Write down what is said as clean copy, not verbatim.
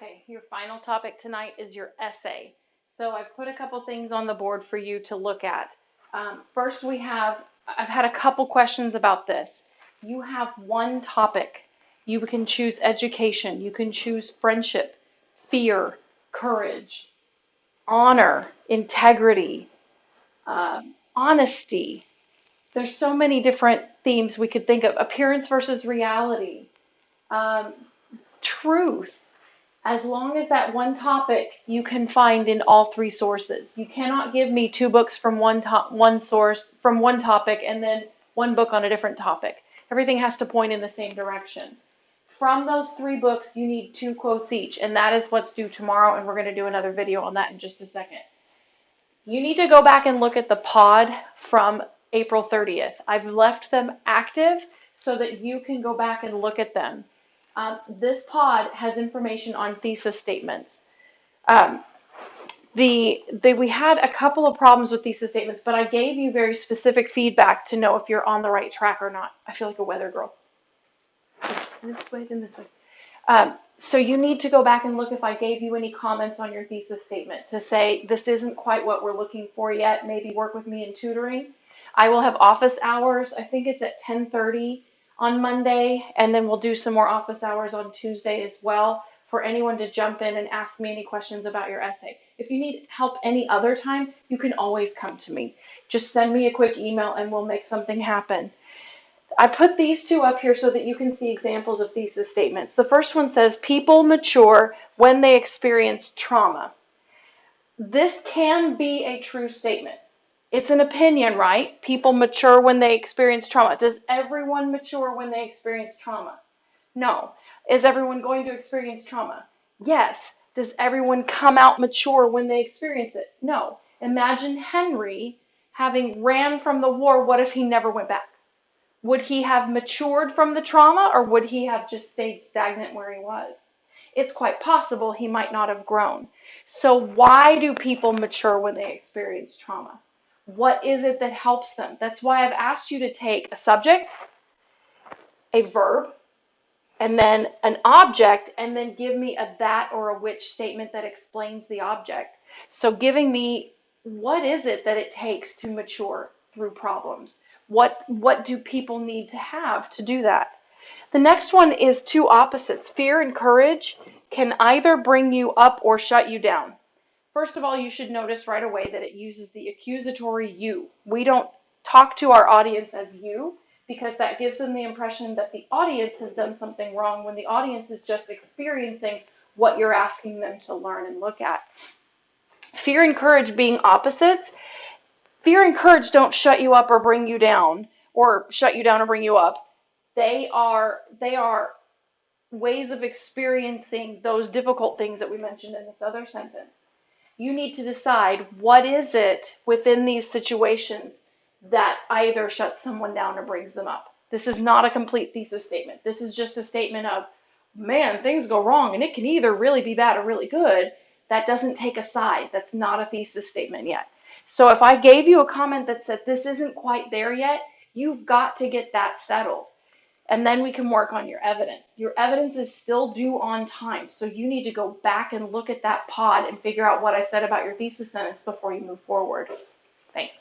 Okay, your final topic tonight is your essay. So I've put a couple things on the board for you to look at. First, I've had a couple questions about this. You have one topic. You can choose education, you can choose friendship, fear, courage, honor, integrity, honesty. There's so many different themes we could think of. Appearance versus reality, um, truth. As long as that one topic you can find in all three sources. You cannot give me two books from one source from one topic and then one book on a different topic. Everything has to point in the same direction. From those three books, you need 2 quotes each, and that is what's due tomorrow, and we're going to do another video on that in just a second. You need to go back and look at the pod from April 30th. I've left them active so that you can go back and look at them. This pod has information on thesis statements. We had a couple of problems with thesis statements, but I gave you very specific feedback to know if you're on the right track or not. I feel like a weather girl. This way, then this way. So you need to go back and look if I gave you any comments on your thesis statement to say this isn't quite what we're looking for yet. Maybe work with me in tutoring. I will have office hours. I think it's at 10:30 on Monday, and then we'll do some more office hours on Tuesday as well for anyone to jump in and ask me any questions about your essay. If you need help any other time, you can always come to me. Just send me a quick email and we'll make something happen. I put these two up here so that you can see examples of thesis statements. The first one says, people mature when they experience trauma. This can be a true statement. It's an opinion, right? People mature when they experience trauma. Does everyone mature when they experience trauma? No. Is everyone going to experience trauma? Yes. Does everyone come out mature when they experience it? No. Imagine Henry having ran from the war. What if he never went back? Would he have matured from the trauma, or would he have just stayed stagnant where he was? It's quite possible he might not have grown. So why do people mature when they experience trauma? What is it that helps them? That's why I've asked you to take a subject, a verb, and then an object, and then give me a that or a which statement that explains the object. So giving me what is it that it takes to mature through problems? What do people need to have to do that? The next one is two opposites. Fear and courage can either bring you up or shut you down. First of all, you should notice right away that it uses the accusatory you. We don't talk to our audience as you because that gives them the impression that the audience has done something wrong when the audience is just experiencing what you're asking them to learn and look at. Fear and courage being opposites. Fear and courage don't shut you up or bring you down, or shut you down or bring you up. They are ways of experiencing those difficult things that we mentioned in this other sentence. You need to decide what is it within these situations that either shuts someone down or brings them up. This is not a complete thesis statement. This is just a statement of, man, things go wrong and it can either really be bad or really good. That doesn't take a side. That's not a thesis statement yet. So if I gave you a comment that said this isn't quite there yet, you've got to get that settled. And then we can work on your evidence. Your evidence is still due on time, so you need to go back and look at that pod and figure out what I said about your thesis sentence before you move forward. Thanks.